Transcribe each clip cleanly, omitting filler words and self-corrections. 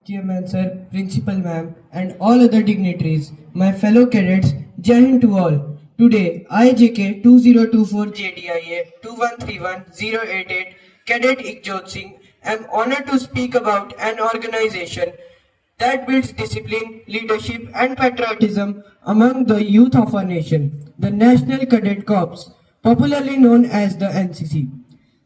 Chairman Sir, Principal Ma'am, and all other dignitaries, my fellow cadets, Jai Hind to all. Today, I JK 2024 JDIA 2131088 Cadet Ikjot Singh am honored to speak about an organization that builds discipline, leadership, and patriotism among the youth of our nation, the National Cadet Corps, popularly known as the NCC.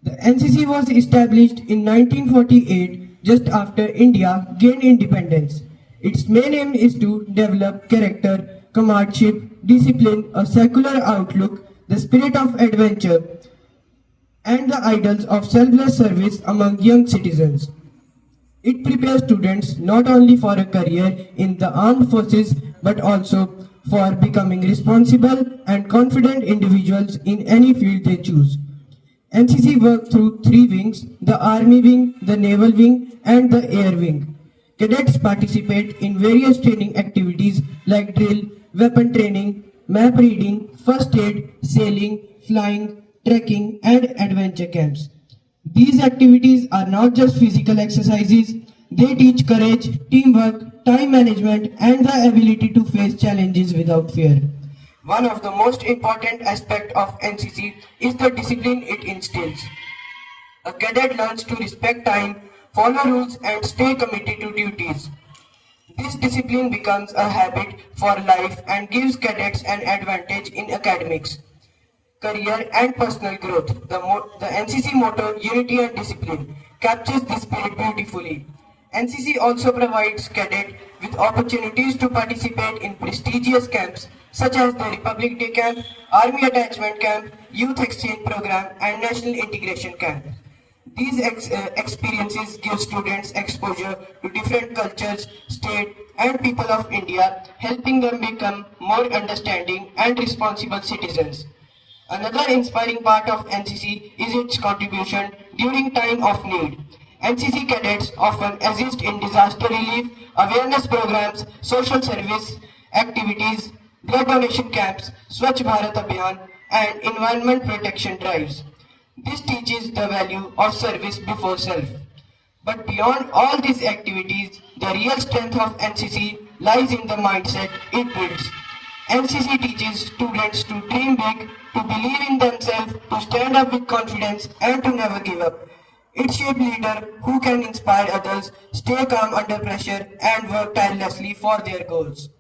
The NCC was established in 1948 just after India gained independence. Its main aim is to develop character, comradeship, discipline, a secular outlook, the spirit of adventure, and the ideals of selfless service among young citizens. It prepares students not only for a career in the armed forces but also for becoming responsible and confident individuals in any field they choose. NCC works through three wings: the Army Wing, the Naval Wing, and the Air Wing. Cadets participate in various training activities like drill, weapon training, map reading, first aid, sailing, flying, trekking, and adventure camps. These activities are not just physical exercises, they teach courage, teamwork, time management, and the ability to face challenges without fear. One of the most important aspects of NCC is the discipline it instills. A cadet learns to respect time, follow rules, and stay committed to duties. This discipline becomes a habit for life and gives cadets an advantage in academics, career, and personal growth. The NCC motto, Unity and Discipline, captures this spirit beautifully. NCC also provides cadets with opportunities to participate in prestigious camps such as the Republic Day Camp, Army Attachment Camp, Youth Exchange Program, and National Integration Camp. These experiences give students exposure to different cultures, states, and people of India, helping them become more understanding and responsible citizens. Another inspiring part of NCC is its contribution during time of need. NCC cadets often assist in disaster relief, awareness programs, social service activities, blood donation camps, Swachh Bharat Abhiyan, and environment protection drives. This teaches the value of service before self. But beyond all these activities, the real strength of NCC lies in the mindset it builds. NCC teaches students to dream big, to believe in themselves, to stand up with confidence, and to never give up. It shapes leaders who can inspire others, stay calm under pressure, and work tirelessly for their goals.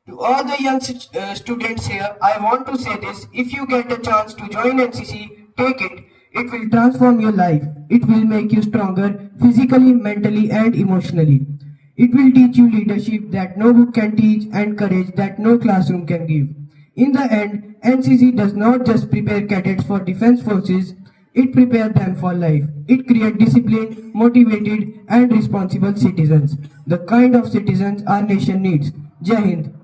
To all the young students here, I want to say this: if you get a chance to join NCC, take it. It will transform your life. It will make you stronger physically, mentally, and emotionally. It will teach you leadership that no book can teach and courage that no classroom can give. In the end, NCC does not just prepare cadets for defense forces, it prepares them for life. It creates disciplined, motivated, and responsible citizens, the kind of citizens our nation needs. Jai Hind.